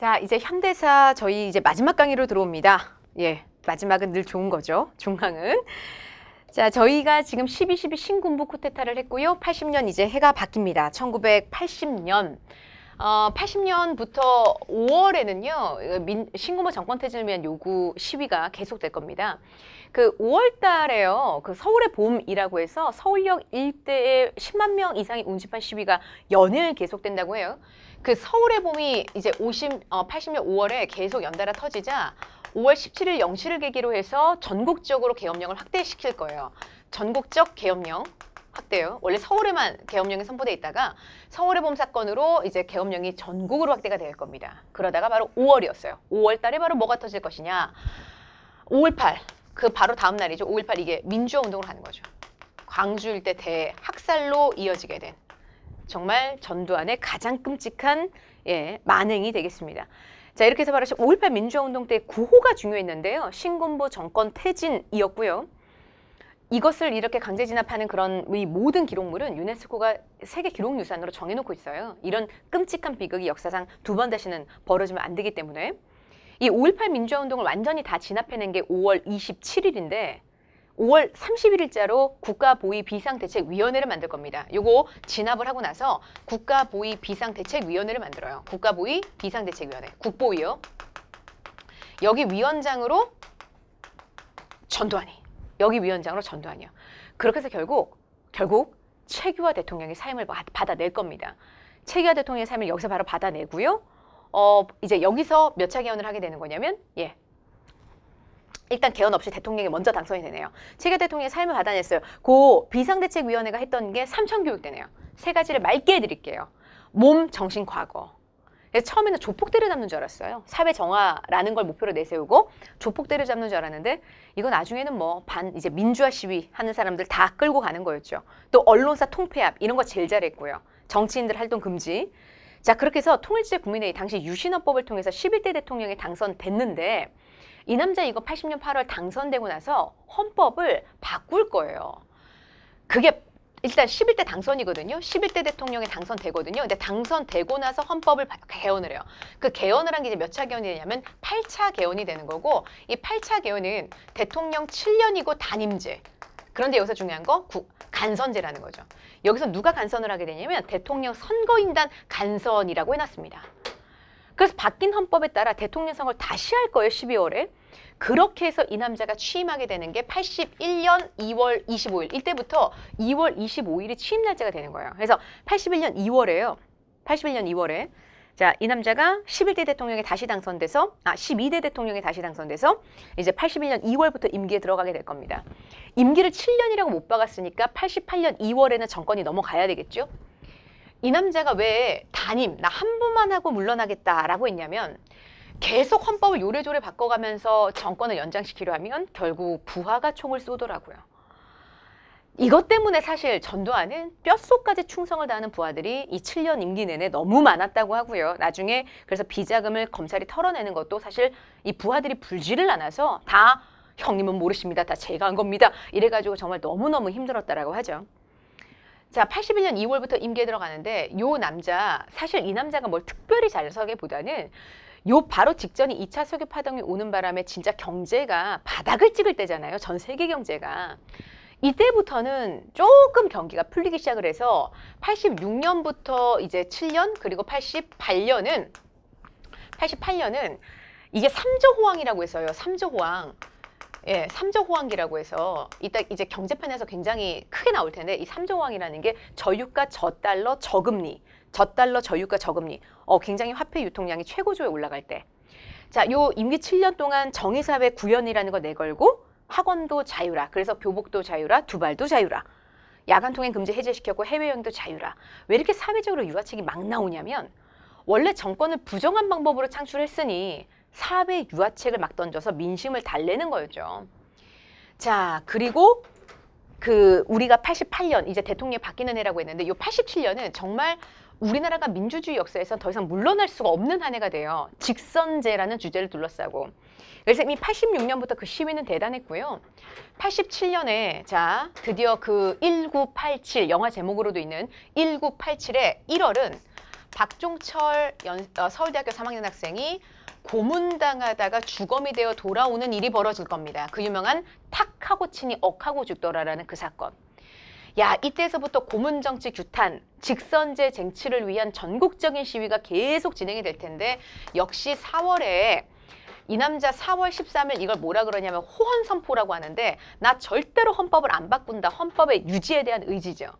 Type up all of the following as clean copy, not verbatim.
자, 이제 현대사 저희 이제 마지막 강의로 들어옵니다. 예, 마지막은 늘 좋은 거죠. 중앙은. 자, 저희가 지금 12.12 신군부 쿠데타를 했고요. 80년 이제 해가 바뀝니다. 1980년. 80년부터 5월에는요, 신군부 정권 퇴진을 위한 요구 시위가 계속될 겁니다. 그 5월 달에요, 그 서울의 봄이라고 해서 서울역 일대에 10만 명 이상의 운집한 시위가 연일 계속된다고 해요. 그 서울의 봄이 이제 80년 5월에 계속 연달아 터지자 5월 17일 0시를 계기로 해서 전국적으로 계엄령을 확대시킬 거예요. 전국적 계엄령 확대요. 원래 서울에만 계엄령이 선포돼 있다가 서울의 봄 사건으로 이제 계엄령이 전국으로 확대가 될 겁니다. 그러다가 바로 5월이었어요. 5월 달에 바로 뭐가 터질 것이냐. 5.18, 그 바로 다음 날이죠. 5.18 이게 민주화 운동을 하는 거죠. 광주 일대 대학살로 이어지게 된 정말 전두환의 가장 끔찍한 만행이 되겠습니다. 자, 이렇게 해서 바로 5.18 민주화 운동 때 구호가 중요했는데요. 신군부 정권 퇴진이었고요. 이것을 이렇게 강제 진압하는 그런 이 모든 기록물은 유네스코가 세계 기록유산으로 정해놓고 있어요. 이런 끔찍한 비극이 역사상 두 번 다시는 벌어지면 안 되기 때문에 이 5.18 민주화 운동을 완전히 다 진압해낸 게 5월 27일인데 5월 31일자로 국가보위 비상대책위원회를 만들 겁니다. 요거 진압을 하고 나서 국가보위비상대책위원회를 만들어요. 국가보위비상대책위원회, 국보위요. 여기 위원장으로 전두환이, 여기 위원장으로 전두환이요. 그렇게 해서 결국 최규하 대통령의 사임을 받아낼 겁니다. 최규하 대통령의 사임을 여기서 바로 받아내고요. 이제 여기서 몇 차 개헌을 하게 되는 거냐면, 일단 개헌 없이 대통령이 먼저 당선이 되네요. 최규하 대통령의 삶을 받아냈어요. 그 비상대책위원회가 했던 게 삼천교육대네요. 세 가지를 맑게 해드릴게요. 몸, 정신, 과거. 그래서 처음에는 조폭대를 잡는 줄 알았어요. 사회 정화라는 걸 목표로 내세우고 조폭대를 잡는 줄 알았는데 이거 나중에는 뭐 이제 민주화 시위 하는 사람들 다 끌고 가는 거였죠. 또 언론사 통폐합 이런 거 제일 잘했고요. 정치인들 활동 금지. 자, 그렇게 해서 통일제 국민회의 당시 유신헌법을 통해서 11대 대통령이 당선됐는데 이 남자 이거 80년 8월 당선되고 나서 헌법을 바꿀 거예요. 그게 일단 11대 당선이거든요. 11대 대통령이 당선되거든요. 근데 당선되고 나서 헌법을 개헌을 해요. 그 개헌을 한 게 이제 몇 차 개헌이 되냐면 8차 개헌이 되는 거고 이 8차 개헌은 대통령 7년이고 단임제. 그런데 여기서 중요한 거 간선제라는 거죠. 여기서 누가 간선을 하게 되냐면 대통령 선거인단 간선이라고 해놨습니다. 그래서 바뀐 헌법에 따라 대통령 선거를 다시 할 거예요. 12월에. 그렇게 해서 이 남자가 취임하게 되는 게 81년 2월 25일. 이때부터 2월 25일이 취임 날짜가 되는 거예요. 그래서 81년 2월에요. 81년 2월에. 자, 이 남자가 11대 대통령이 다시 당선돼서 12대 대통령이 다시 당선돼서 이제 81년 2월부터 임기에 들어가게 될 겁니다. 임기를 7년이라고 못 박았으니까 88년 2월에는 정권이 넘어가야 되겠죠. 이 남자가 왜 단임, 나 한 번만 하고 물러나겠다라고 했냐면 계속 헌법을 요래조래 바꿔가면서 정권을 연장시키려 하면 결국 부하가 총을 쏘더라고요. 이것 때문에 사실 전두환은 뼛속까지 충성을 다하는 부하들이 이 7년 임기 내내 너무 많았다고 하고요. 나중에 그래서 비자금을 검찰이 털어내는 것도 사실 이 부하들이 불지를 않아서 다 형님은 모르십니다. 다 제가 한 겁니다. 이래가지고 정말 너무너무 힘들었다라고 하죠. 자, 81년 2월부터 임기에 들어가는데 요 남자, 사실 이 남자가 뭘 특별히 잘서기보다는 요 바로 직전이 2차 석유 파동이 오는 바람에 진짜 경제가 바닥을 찍을 때잖아요. 전 세계 경제가. 이때부터는 조금 경기가 풀리기 시작을 해서 86년부터 이제 7년 그리고 88년은 이게 삼조호황이라고 해서요. 삼조호황. 예, 삼조호황기라고 해서 이따 이제 경제판에서 굉장히 크게 나올 텐데 이 삼조호황이라는 게 저유가 저달러 저금리, 저달러 저유가 저금리. 굉장히 화폐 유통량이 최고조에 올라갈 때. 자, 요 임기 7년 동안 정의사회 구현이라는 거 내걸고 학원도 자유라. 그래서 교복도 자유라, 두발도 자유라. 야간 통행 금지 해제시켰고 해외여행도 자유라. 왜 이렇게 사회적으로 유화책이 막 나오냐면 원래 정권을 부정한 방법으로 창출했으니 사회 유화책을 막 던져서 민심을 달래는 거였죠. 자, 그리고 우리가 88년 이제 대통령이 바뀌는 해라고 했는데 이 87년은 정말 우리나라가 민주주의 역사에서 더 이상 물러날 수가 없는 한 해가 돼요. 직선제라는 주제를 둘러싸고. 그래서 이미 86년부터 그 시위는 대단했고요. 87년에 자 드디어 그 1987 영화 제목으로도 있는 1987의 1월은 박종철 서울대학교 3학년 학생이 고문당하다가 주검이 되어 돌아오는 일이 벌어질 겁니다. 그 유명한 탁하고 치니 억하고 죽더라라는 그 사건. 야, 이때에서부터 고문정치 규탄, 직선제 쟁취를 위한 전국적인 시위가 계속 진행이 될 텐데 역시 4월에 이 남자 4월 13일 이걸 뭐라 그러냐면 호헌선포라고 하는데 나 절대로 헌법을 안 바꾼다. 헌법의 유지에 대한 의지죠.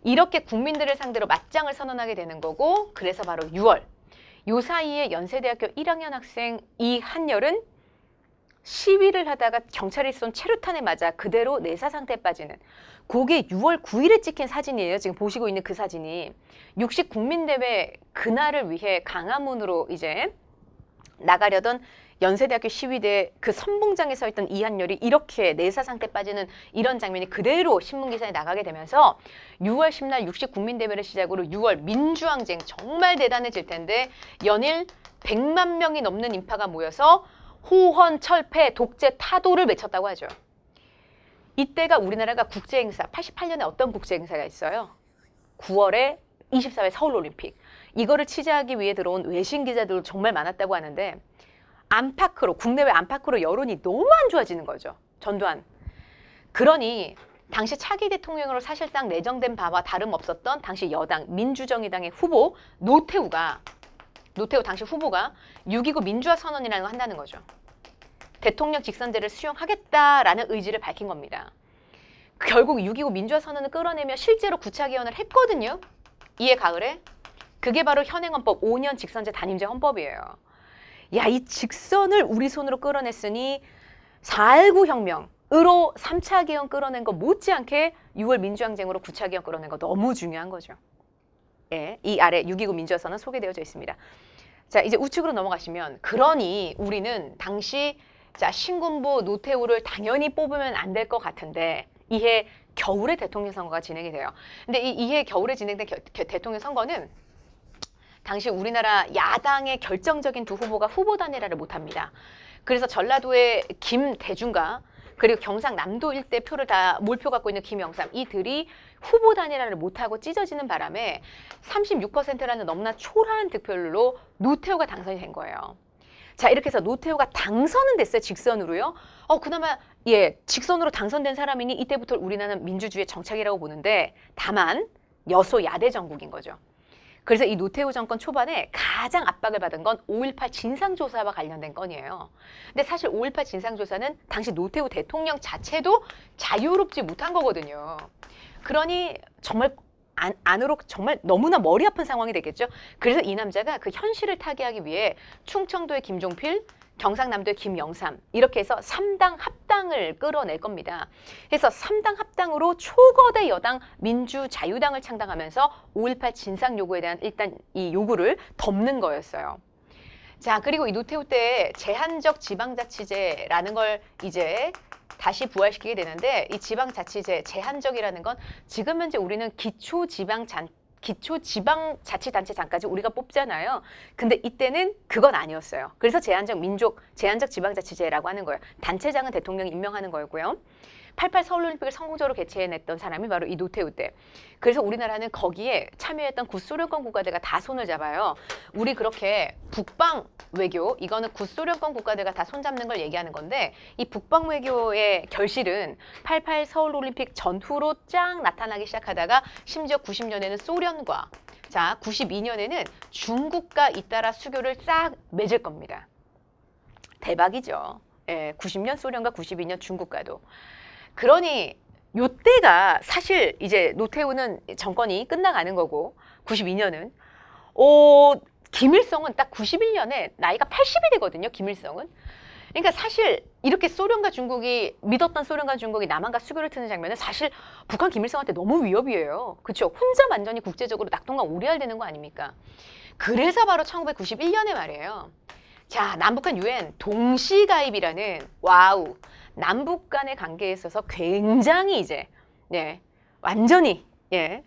이렇게 국민들을 상대로 맞짱을 선언하게 되는 거고 그래서 바로 6월 요 사이에 연세대학교 1학년 학생 이한열은 시위를 하다가 경찰이 쏜 체류탄에 맞아 그대로 내사 상태에 빠지는 그게 6월 9일에 찍힌 사진이에요. 지금 보시고 있는 그 사진이 60 국민대회 그날을 위해 강화문으로 이제 나가려던 연세대학교 시위대 그 선봉장에 서 있던 이한열이 이렇게 내사 상태에 빠지는 이런 장면이 그대로 신문기사에 나가게 되면서 6월 10날 60 국민대회를 시작으로 6월 민주항쟁 정말 대단해질 텐데 연일 100만 명이 넘는 인파가 모여서 호헌, 철폐, 독재, 타도를 외쳤다고 하죠. 이때가 우리나라가 국제행사, 88년에 어떤 국제행사가 있어요? 9월에 24회 서울올림픽. 이거를 취재하기 위해 들어온 외신 기자들도 정말 많았다고 하는데 안팎으로, 국내외 안팎으로 여론이 너무 안 좋아지는 거죠. 전두환. 그러니 당시 차기 대통령으로 사실상 내정된 바와 다름없었던 당시 여당 민주정의당의 후보 노태우 당시 후보가 6.29 민주화 선언이라는 걸 한다는 거죠. 대통령 직선제를 수용하겠다라는 의지를 밝힌 겁니다. 결국 6.29 민주화 선언을 끌어내며 실제로 구차 개헌을 했거든요. 이해 가을에. 그게 바로 현행헌법 5년 직선제 단임제 헌법이에요. 야, 이 직선을 우리 손으로 끌어냈으니 4.19 혁명으로 3차 개헌 끌어낸 거 못지않게 6월 민주항쟁으로 9차 개헌 끌어낸 거 너무 중요한 거죠. 예, 이 아래 6.29 민주화 선언 소개되어져 있습니다. 자, 이제 우측으로 넘어가시면 그러니 우리는 당시 자, 신군부 노태우를 당연히 뽑으면 안 될 것 같은데 이해 겨울에 대통령 선거가 진행이 돼요. 근데 이해 겨울에 진행된 대통령 선거는 당시 우리나라 야당의 결정적인 두 후보가 후보 단일화를 못합니다. 그래서 전라도의 김대중과 그리고 경상남도 일대 표를 다 몰표 갖고 있는 김영삼 이들이 후보 단일화를 못하고 찢어지는 바람에 36%라는 너무나 초라한 득표율로 노태우가 당선이 된 거예요. 자, 이렇게 해서 노태우가 당선은 됐어요. 직선으로요. 그나마 예, 직선으로 당선된 사람이니 이때부터 우리나라는 민주주의의 정착이라고 보는데 다만 여소야대 정국인 거죠. 그래서 이 노태우 정권 초반에 가장 압박을 받은 건 5.18 진상조사와 관련된 건이에요. 근데 사실 5.18 진상조사는 당시 노태우 대통령 자체도 자유롭지 못한 거거든요. 그러니 정말 안으로 정말 너무나 머리 아픈 상황이 되겠죠. 그래서 이 남자가 그 현실을 타개하기 위해 충청도의 김종필, 경상남도의 김영삼 이렇게 해서 3당 합당을 끌어낼 겁니다. 그래서 3당 합당으로 초거대 여당 민주자유당을 창당하면서 5.18 진상 요구에 대한 일단 이 요구를 덮는 거였어요. 자, 그리고 이 노태우 때 제한적 지방자치제라는 걸 이제 다시 부활시키게 되는데 이 지방자치제, 제한적이라는 건 지금 현재 우리는 기초지방자치단체장까지 우리가 뽑잖아요. 근데 이때는 그건 아니었어요. 그래서 제한적 지방자치제라고 하는 거예요. 단체장은 대통령이 임명하는 거였고요. 88 서울올림픽을 성공적으로 개최해냈던 사람이 바로 이 노태우 때. 그래서 우리나라는 거기에 참여했던 구소련권 국가들과 다 손을 잡아요. 우리 그렇게 북방 외교, 이거는 구소련권 국가들과 다 손잡는 걸 얘기하는 건데 이 북방 외교의 결실은 88 서울올림픽 전후로 쫙 나타나기 시작하다가 심지어 90년에는 소련과 자 92년에는 중국과 잇따라 수교를 싹 맺을 겁니다. 대박이죠. 예, 90년 소련과 92년 중국과도. 그러니 요때가 사실 이제 노태우는 정권이 끝나가는 거고 92년은 김일성은 딱 91년에 나이가 80이 되거든요. 김일성은. 그러니까 사실 이렇게 소련과 중국이 믿었던 소련과 중국이 남한과 수교를 트는 장면은 사실 북한 김일성한테 너무 위협이에요. 그렇죠? 혼자 완전히 국제적으로 낙동강 오리알되는 거 아닙니까? 그래서 바로 1991년에 말이에요. 자, 남북한 유엔 동시가입이라는 와우. 남북 간의 관계에 있어서 굉장히 이제 완전히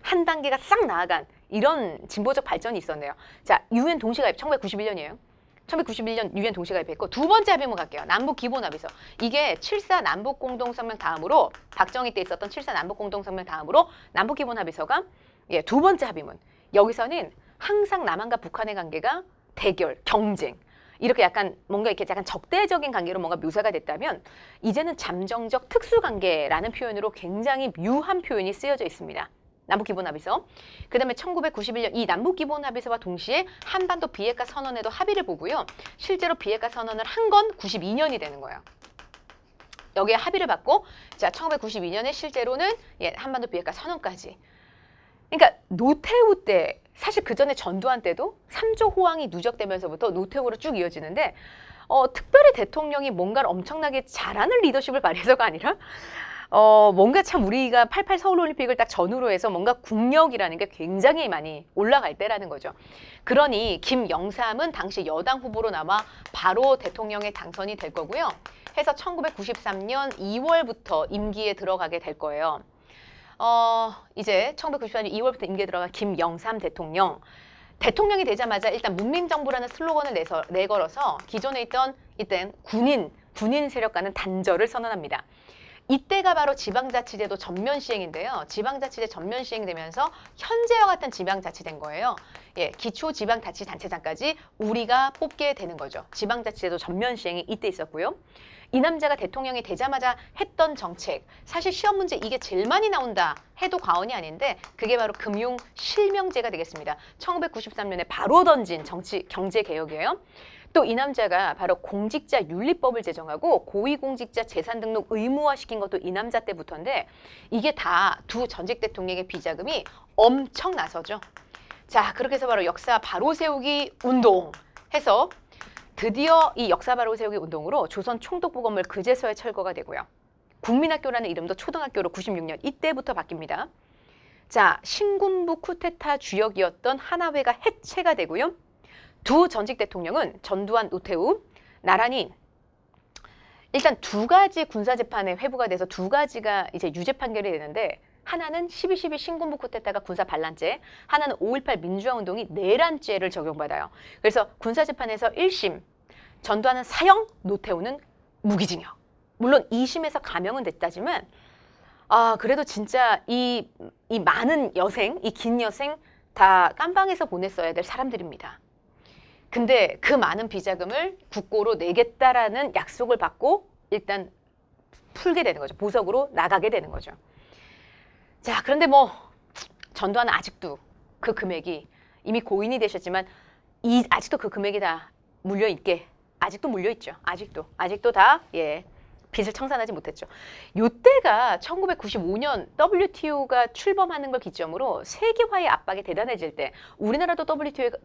한 단계가 싹 나아간 이런 진보적 발전이 있었네요. 자, 유엔 동시가입 1991년이에요. 1991년 유엔 동시가입했고 두 번째 합의문 갈게요. 남북기본합의서. 이게 7.4 남북공동성명 다음으로 박정희 때 있었던 7.4 남북공동성명 다음으로 남북기본합의서가 두 번째 합의문. 여기서는 항상 남한과 북한의 관계가 대결, 경쟁, 이렇게 약간 뭔가 이렇게 약간 적대적인 관계로 뭔가 묘사가 됐다면 이제는 잠정적 특수관계라는 표현으로 굉장히 묘한 표현이 쓰여져 있습니다. 남북기본합의서. 그 다음에 1991년 이 남북기본합의서와 동시에 한반도 비핵화 선언에도 합의를 보고요. 실제로 비핵화 선언을 한 건 92년이 되는 거예요. 여기에 합의를 받고 자 1992년에 실제로는 한반도 비핵화 선언까지. 그러니까 노태우 때 사실 그 전에 전두환 때도 3조 호황이 누적되면서부터 노태우로 쭉 이어지는데 특별히 대통령이 뭔가를 엄청나게 잘하는 리더십을 발휘해서가 아니라 뭔가 참 우리가 88 서울올림픽을 딱 전후로 해서 뭔가 국력이라는 게 굉장히 많이 올라갈 때라는 거죠. 그러니 김영삼은 당시 여당 후보로 남아 바로 대통령에 당선이 될 거고요. 해서 1993년 2월부터 임기에 들어가게 될 거예요. 이제 1994년 2월부터 임기에 들어간 김영삼 대통령. 대통령이 되자마자 일단 문민정부라는 슬로건을 내걸어서 기존에 있던 이땐 군인 세력과는 단절을 선언합니다. 이때가 바로 지방자치제도 전면 시행인데요. 지방자치제 전면 시행되면서 현재와 같은 지방자치된 거예요. 예, 기초지방자치단체장까지 우리가 뽑게 되는 거죠. 지방자치제도 전면 시행이 이때 있었고요. 이 남자가 대통령이 되자마자 했던 정책, 사실 시험 문제 이게 제일 많이 나온다 해도 과언이 아닌데 그게 바로 금융실명제가 되겠습니다. 1993년에 바로 던진 경제개혁이에요. 또 이 남자가 바로 공직자윤리법을 제정하고 고위공직자 재산등록 의무화시킨 것도 이 남자 때부터인데 이게 다 두 전직 대통령의 비자금이 엄청 나서죠. 자, 그렇게 해서 바로 역사 바로 세우기 운동 해서 드디어 이 역사 바로 세우기 운동으로 조선 총독부 건물 그제서야 철거가 되고요. 국민학교라는 이름도 초등학교로 96년 이때부터 바뀝니다. 자, 신군부 쿠데타 주역이었던 하나회가 해체가 되고요. 두 전직 대통령은 전두환, 노태우 나란히 일단 두 가지 군사재판에 회부가 돼서 두 가지가 이제 유죄 판결이 되는데 하나는 12.12 신군부 쿠데타가 군사 반란죄, 하나는 5.18 민주화운동이 내란죄를 적용받아요. 그래서 군사재판에서 1심, 전두환은 사형, 노태우는 무기징역. 물론 2심에서 감형은 됐다지만 그래도 진짜 이 많은 여생, 이 긴 여생 다 깜방에서 보냈어야 될 사람들입니다. 근데 그 많은 비자금을 국고로 내겠다라는 약속을 받고 일단 풀게 되는 거죠. 보석으로 나가게 되는 거죠. 자, 그런데 뭐 전두환은 아직도 그 금액이 이미 고인이 되셨지만 아직도 그 금액이 다 물려있게 아직도 물려있죠. 아직도 다 빚을 청산하지 못했죠. 요때가 1995년 WTO가 출범하는 걸 기점으로 세계화의 압박이 대단해질 때 우리나라도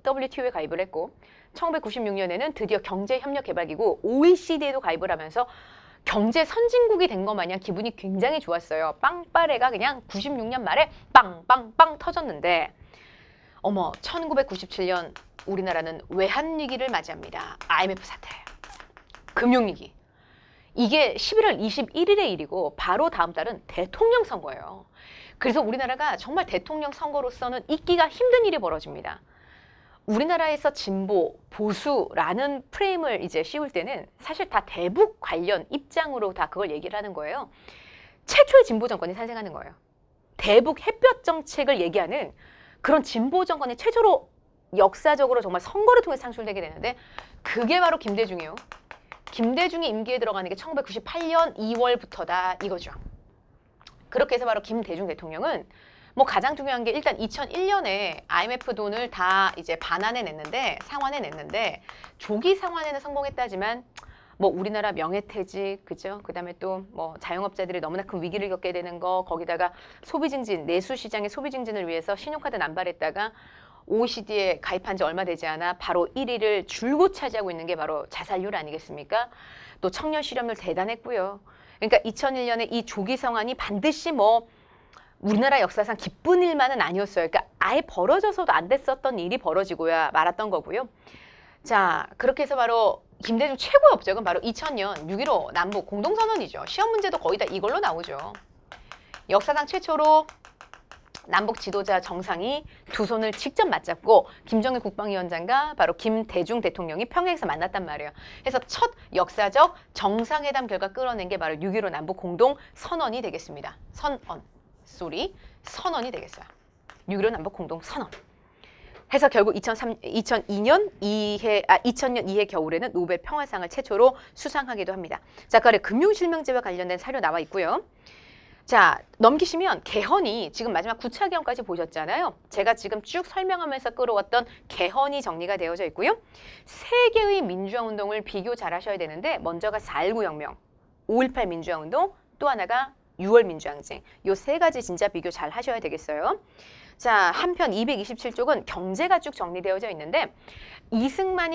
WTO에 가입을 했고 1996년에는 드디어 경제협력개발기구 OECD에도 가입을 하면서 경제 선진국이 된 것 마냥 기분이 굉장히 좋았어요. 빵빠레가 그냥 96년 말에 빵빵빵 터졌는데 1997년 우리나라는 외환위기를 맞이합니다. IMF 사태, 금융위기. 이게 11월 21일의 일이고 바로 다음 달은 대통령 선거예요. 그래서 우리나라가 정말 대통령 선거로서는 잊기가 힘든 일이 벌어집니다. 우리나라에서 진보, 보수라는 프레임을 이제 씌울 때는 사실 다 대북 관련 입장으로 다 그걸 얘기를 하는 거예요. 최초의 진보 정권이 탄생하는 거예요. 대북 햇볕 정책을 얘기하는 그런 진보 정권이 최초로 역사적으로 정말 선거를 통해 창출되게 되는데 그게 바로 김대중이에요. 김대중이 임기에 들어가는 게 1998년 2월부터다 이거죠. 그렇게 해서 바로 김대중 대통령은 뭐 가장 중요한 게 일단 2001년에 IMF 돈을 다 이제 반환해 냈는데 상환해 냈는데 조기 상환에는 성공했다지만 뭐 우리나라 명예퇴직 그죠? 그다음에 또 뭐 자영업자들이 너무나 큰 위기를 겪게 되는 거 거기다가 소비 증진 내수 시장의 소비 증진을 위해서 신용카드 남발했다가 OECD에 가입한 지 얼마 되지 않아 바로 1위를 줄곧 차지하고 있는 게 바로 자살률 아니겠습니까? 또 청년 실업률 대단했고요. 그러니까 2001년에 이 조기 상환이 반드시 뭐 우리나라 역사상 기쁜 일만은 아니었어요. 그러니까 아예 벌어져서도 안 됐었던 일이 벌어지고야 말았던 거고요. 자, 그렇게 해서 바로 김대중 최고의 업적은 바로 2000년 6.15 남북 공동선언이죠. 시험 문제도 거의 다 이걸로 나오죠. 역사상 최초로 남북 지도자 정상이 두 손을 직접 맞잡고 김정일 국방위원장과 바로 김대중 대통령이 평양에서 만났단 말이에요. 그래서 첫 역사적 정상회담 결과 끌어낸 게 바로 6.15 남북 공동 선언이 되겠습니다. 선언이 되겠어요. 6.15 남북 공동 선언. 해서 결국 2002년 이해 겨울에는 노벨 평화상을 최초로 수상하기도 합니다. 자, 그 아래 금융실명제와 관련된 사료 나와 있고요. 자, 넘기시면 개헌이 지금 마지막 9차 개헌까지 보셨잖아요. 제가 지금 쭉 설명하면서 끌어왔던 개헌이 정리가 되어져 있고요. 세 개의 민주화 운동을 비교 잘 하셔야 되는데 먼저가 4.19 혁명, 5.18 민주화 운동, 또 하나가 6월 민주항쟁. 요 세 가지 진짜 비교 잘 하셔야 되겠어요. 자, 한편 227쪽은 경제가 쭉 정리되어져 있는데 이승만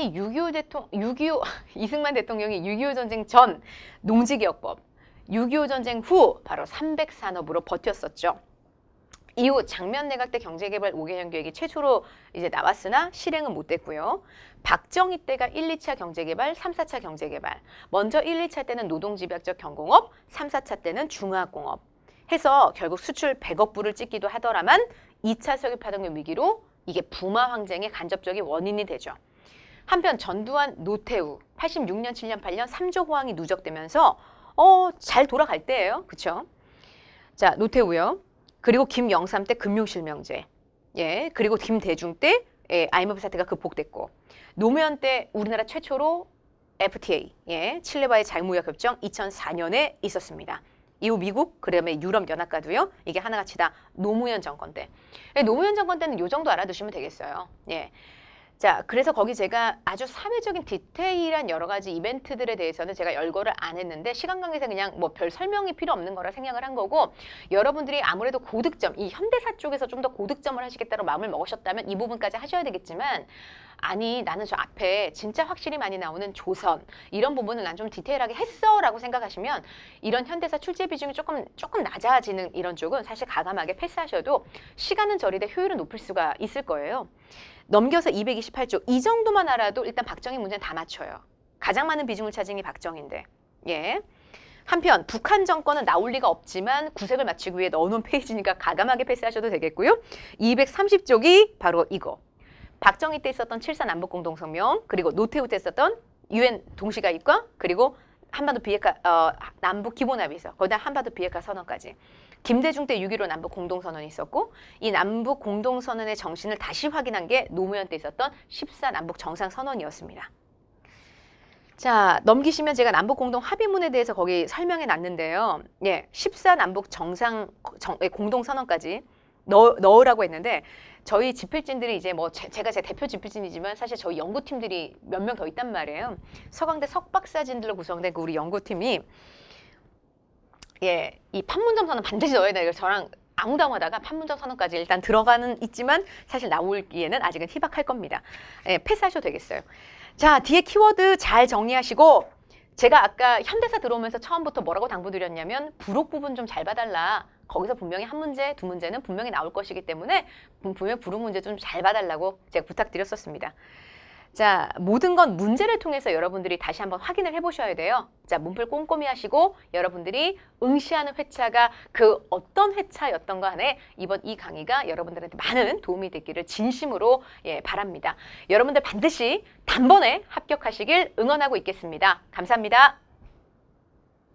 대통령이 6.25 전쟁 전 농지개혁법, 6.25 전쟁 후 바로 300산업으로 버텼었죠. 이후 장면 내각 때 경제개발 5개년 계획이 최초로 이제 나왔으나 실행은 못 됐고요. 박정희 때가 1, 2차 경제개발, 3, 4차 경제개발. 먼저 1, 2차 때는 노동집약적 경공업, 3, 4차 때는 중화공업. 해서 결국 수출 100억 불을 찍기도 하더라만 2차 석유파동의 위기로 이게 부마 황쟁의 간접적인 원인이 되죠. 한편 전두환, 노태우 86년, 7년, 8년 3조 호황이 누적되면서 잘 돌아갈 때예요. 그렇죠? 자, 노태우요. 그리고 김영삼 때 금융실명제. 예, 그리고 김대중 때 IMF 사태가 극복됐고 노무현 때 우리나라 최초로 FTA, 예, 칠레와의 자유무역협정 2004년에 있었습니다. 이후 미국, 그다음에 유럽연합과도요. 이게 하나같이 다 노무현 정권 때. 노무현 정권 때는 요 정도 알아두시면 되겠어요. 예. 자, 그래서 거기 제가 아주 사회적인 디테일한 여러 가지 이벤트들에 대해서는 제가 열거를 안 했는데 시간 관계상 그냥 뭐 별 설명이 필요 없는 거라 생각을 한 거고 여러분들이 아무래도 고득점, 이 현대사 쪽에서 좀 더 고득점을 하시겠다고 마음을 먹으셨다면 이 부분까지 하셔야 되겠지만 아니 나는 저 앞에 진짜 확실히 많이 나오는 조선 이런 부분은 난 좀 디테일하게 했어 라고 생각하시면 이런 현대사 출제 비중이 조금 낮아지는 이런 쪽은 사실 과감하게 패스하셔도 시간은 절이되 효율은 높일 수가 있을 거예요. 넘겨서 228조 이 정도만 알아도 일단 박정희 문제는 다 맞춰요. 가장 많은 비중을 차진 게 박정희인데. 예. 한편 북한 정권은 나올 리가 없지만 구색을 맞추기 위해 넣어놓은 페이지니까 과감하게 패스하셔도 되겠고요. 230쪽이 바로 이거. 박정희 때 있었던 7.4 남북공동성명 그리고 노태우 때 있었던 UN 동시가입과 그리고 한반도 비핵화 남북 기본합의서 거기다 한반도 비핵화 선언까지. 김대중 때 6.15 남북 공동선언이 있었고 이 남북 공동선언의 정신을 다시 확인한 게 노무현 때 있었던 14 남북 정상선언이었습니다. 자, 넘기시면 제가 남북 공동 합의문에 대해서 거기 설명해 놨는데요. 예, 14 남북 공동선언까지 넣으라고 했는데 저희 집필진들이 이제 뭐 제가 제 대표 집필진이지만 사실 저희 연구팀들이 몇 명 더 있단 말이에요. 서강대 석박사진들로 구성된 그 우리 연구팀이 예, 이 판문점 선언 반드시 넣어야 돼요. 저랑 앙담하다가 판문점 선언까지 일단 들어가는 있지만 사실 나오기에는 아직은 희박할 겁니다. 예, 패스하셔도 되겠어요. 자, 뒤에 키워드 잘 정리하시고 제가 아까 현대사 들어오면서 처음부터 뭐라고 당부드렸냐면 부록 부분 좀 잘 봐달라. 거기서 분명히 한 문제, 두 문제는 분명히 나올 것이기 때문에 분명히 부록 문제 좀 잘 봐달라고 제가 부탁드렸었습니다. 자, 모든 건 문제를 통해서 여러분들이 다시 한번 확인을 해보셔야 돼요. 자, 문풀 꼼꼼히 하시고 여러분들이 응시하는 회차가 그 어떤 회차였던 간에 이번 이 강의가 여러분들한테 많은 도움이 됐기를 진심으로 바랍니다. 여러분들 반드시 단번에 합격하시길 응원하고 있겠습니다. 감사합니다.